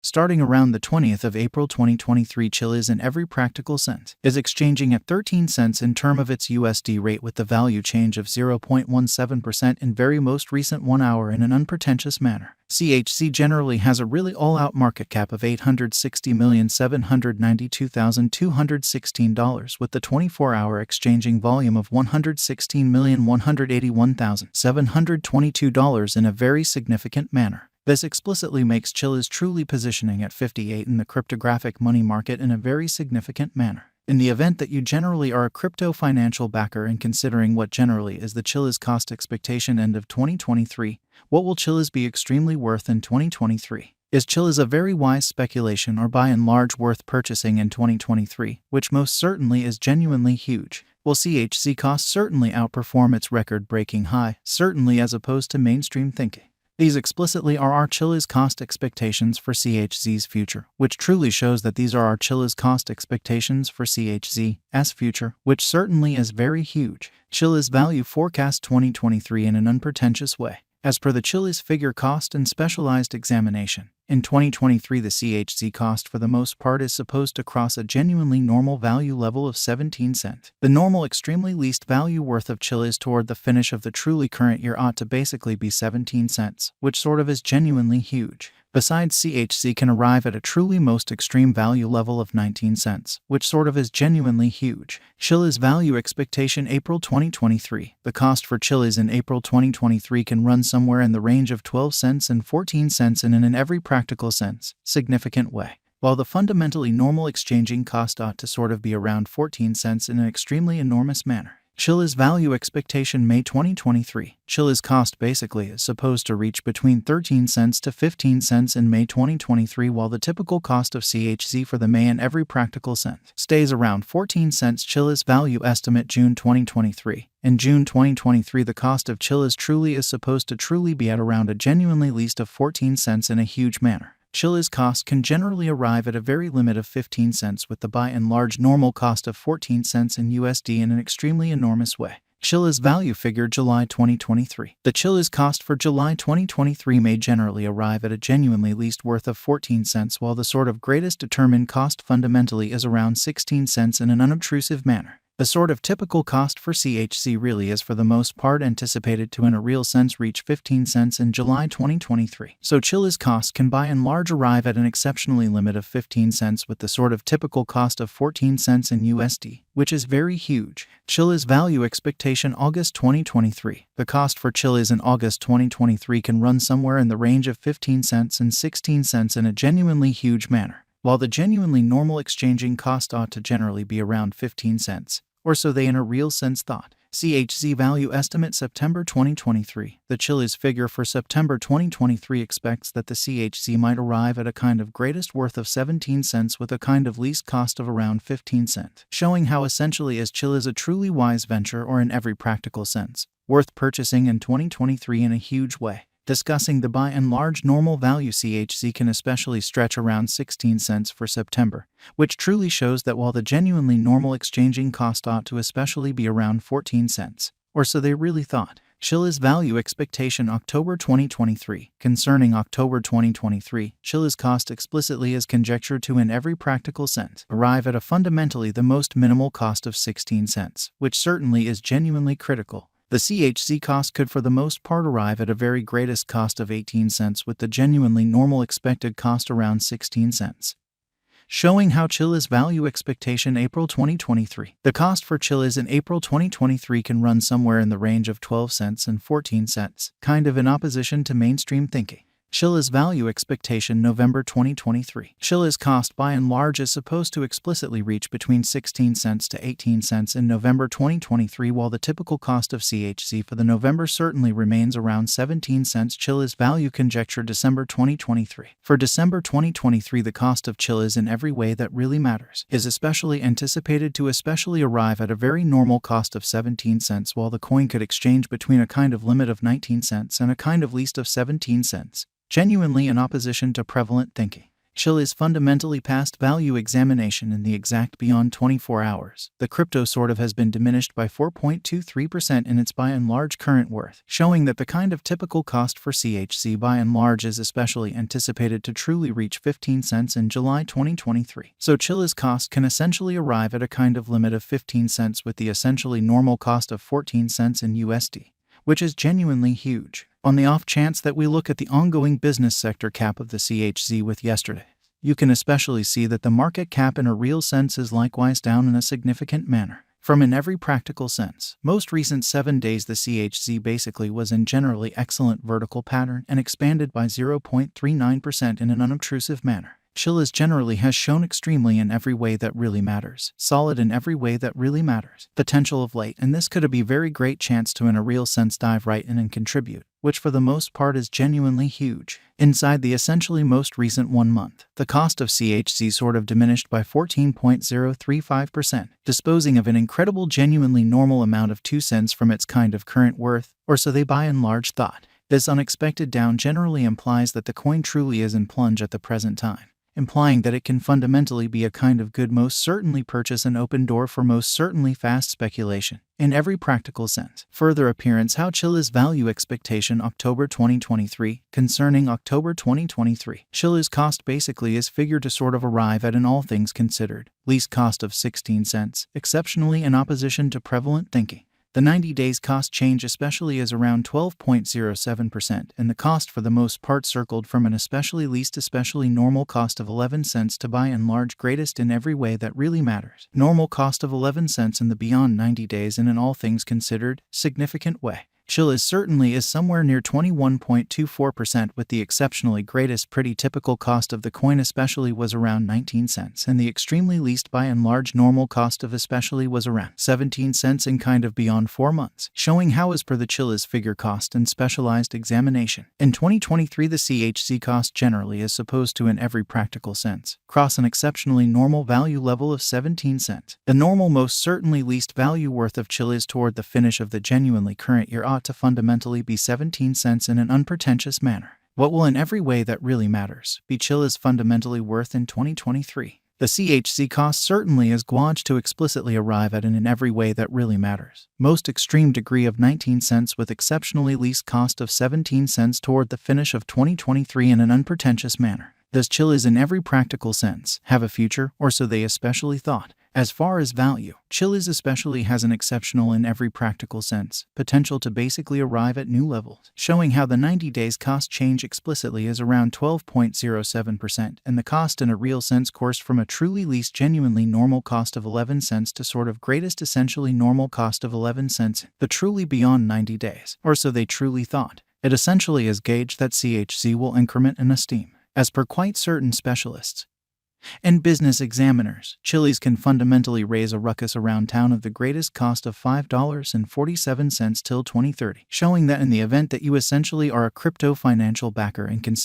Starting around the 20th of April 2023, Chiliz in every practical sense is exchanging at 13 cents in term of its USD rate with the value change of 0.17% in very most recent 1 hour in an unpretentious manner. CHZ generally has a really all-out market cap of $860,792,216 with the 24-hour exchanging volume of $116,181,722 in a very significant manner. This explicitly makes Chiliz truly positioning at 58 in the cryptographic money market in a very significant manner. In the event that you generally are a crypto financial backer and considering what generally is the Chiliz cost expectation end of 2023, what will Chiliz be extremely worth in 2023? Is Chiliz a very wise speculation or by and large worth purchasing in 2023, which most certainly is genuinely huge? Will CHZ cost certainly outperform its record-breaking high, certainly as opposed to mainstream thinking? These explicitly are our Chiliz cost expectations for CHZ's future, which truly shows that these are our Chiliz cost expectations for CHZ's future, which certainly is very huge. Chiliz value forecast 2023 in an unpretentious way. As per the Chiliz figure cost and specialized examination, in 2023 the CHZ cost for the most part is supposed to cross a genuinely normal value level of 17 cents. The normal extremely least value worth of Chiliz toward the finish of the truly current year ought to basically be 17 cents, which sort of is genuinely huge. Besides, CHZ can arrive at a truly most extreme value level of 19 cents, which sort of is genuinely huge. Chiliz value expectation April 2023. The cost for Chiliz in April 2023 can run somewhere in the range of 12 cents and 14 cents in an every practical sense, significant way. While the fundamentally normal exchanging cost ought to sort of be around 14 cents in an extremely enormous manner. Chiliz value expectation May 2023. Chiliz cost basically is supposed to reach between 13 cents to 15 cents in May 2023, while the typical cost of CHZ for the May in every practical sense stays around 14 cents. Chiliz value estimate June 2023. In June 2023, the cost of Chiliz truly is supposed to truly be at around a genuinely least of 14 cents in a huge manner. Chiliz cost can generally arrive at a very limit of 15 cents with the by and large normal cost of 14 cents in USD in an extremely enormous way. Chiliz value figure July 2023. The Chiliz cost for July 2023 may generally arrive at a genuinely least worth of 14 cents, while the sort of greatest determined cost fundamentally is around 16 cents in an unobtrusive manner. The sort of typical cost for CHZ really is for the most part anticipated to in a real sense reach 15 cents in July 2023. So Chiliz cost can by and large arrive at an exceptionally limit of 15 cents with the sort of typical cost of 14 cents in USD, which is very huge. Chiliz value expectation August 2023. The cost for Chiliz in August 2023 can run somewhere in the range of 15 cents and 16 cents in a genuinely huge manner, while the genuinely normal exchanging cost ought to generally be around 15 cents. Or so they in a real sense thought. CHZ value estimate September 2023. The Chiliz figure for September 2023 expects that the CHZ might arrive at a kind of greatest worth of 17 cents with a kind of least cost of around 15 cents, showing how essentially is Chiliz a truly wise venture or in every practical sense, worth purchasing in 2023 in a huge way. Discussing the by and large normal value, CHZ can especially stretch around 16 cents for September, which truly shows that while the genuinely normal exchanging cost ought to especially be around 14 cents, or so they really thought. Chiliz value expectation October 2023. Concerning October 2023, Chiliz cost explicitly is conjectured to in every practical sense arrive at a fundamentally the most minimal cost of 16 cents, which certainly is genuinely critical. The CHZ cost could for the most part arrive at a very greatest cost of 18 cents with the genuinely normal expected cost around 16 cents. Showing how Chiliz value expectation April 2023. The cost for Chiliz in April 2023 can run somewhere in the range of 12 cents and 14 cents, kind of in opposition to mainstream thinking. Chiliz value expectation November 2023. Chiliz cost by and large is supposed to explicitly reach between 16 cents to 18 cents in November 2023, while the typical cost of CHZ for the November certainly remains around 17 cents. Chiliz value conjecture December 2023. For December 2023, the cost of Chiliz in every way that really matters is especially anticipated to especially arrive at a very normal cost of 17 cents, while the coin could exchange between a kind of limit of 19 cents and a kind of least of 17 cents. Genuinely in opposition to prevalent thinking. Chiliz fundamentally passed value examination in the exact beyond 24 hours. The crypto sort of has been diminished by 4.23% in its by and large current worth, showing that the kind of typical cost for CHZ by and large is especially anticipated to truly reach 15 cents in July 2023. So Chiliz cost can essentially arrive at a kind of limit of 15 cents with the essentially normal cost of 14 cents in USD, which is genuinely huge. On the off chance that we look at the ongoing business sector cap of the CHZ with yesterday, you can especially see that the market cap in a real sense is likewise down in a significant manner. From in every practical sense, most recent 7 days the CHZ basically was in generally excellent vertical pattern and expanded by 0.39% in an unobtrusive manner. Chiliz generally has shown extremely in every way that really matters, solid in every way that really matters, potential of late, and this could be very great chance to in a real sense dive right in and contribute, which for the most part is genuinely huge. Inside the essentially most recent 1 month, the cost of CHZ sort of diminished by 14.035%, disposing of an incredible genuinely normal amount of 2 cents from its kind of current worth, or so they by and large thought. This unexpected down generally implies that the coin truly is in plunge at the present time, implying that it can fundamentally be a kind of good most certainly purchase and open door for most certainly fast speculation, in every practical sense. Further appearance how Chiliz value expectation October 2023. Concerning October 2023, Chiliz cost basically is figured to sort of arrive at an all things considered, least cost of 16 cents, exceptionally in opposition to prevalent thinking. The 90 days cost change especially is around 12.07%, and the cost for the most part circled from an especially least especially normal cost of 11 cents to by and large greatest in every way that really matters. Normal cost of 11 cents in the beyond 90 days in an all things considered, significant way. Chiliz certainly is somewhere near 21.24% with the exceptionally greatest pretty typical cost of the coin especially was around 19 cents and the extremely least by and large normal cost of especially was around 17 cents in kind of beyond 4 months, showing how as per the Chiliz figure cost and specialized examination. In 2023 the CHZ cost generally is supposed to in every practical sense cross an exceptionally normal value level of 17 cents. The normal most certainly least value worth of Chiliz toward the finish of the genuinely current year ought to fundamentally be 17 cents in an unpretentious manner. What will in every way that really matters be Chiliz fundamentally worth in 2023? The CHZ cost certainly is gauged to explicitly arrive at an in every way that really matters most extreme degree of 19 cents with exceptionally least cost of 17 cents toward the finish of 2023 in an unpretentious manner. Does Chiliz in every practical sense have a future, or so they especially thought? As far as value, Chiliz especially has an exceptional in every practical sense potential to basically arrive at new levels, showing how the 90 days cost change explicitly is around 12.07% and the cost in a real sense coursed from a truly least genuinely normal cost of 11 cents to sort of greatest essentially normal cost of 11 cents, the truly beyond 90 days, or so they truly thought. It essentially is gauged that CHZ will increment in esteem, as per quite certain specialists and business examiners. Chiliz can fundamentally raise a ruckus around town of the greatest cost of $5.47 till 2030, showing that in the event that you essentially are a crypto financial backer and consider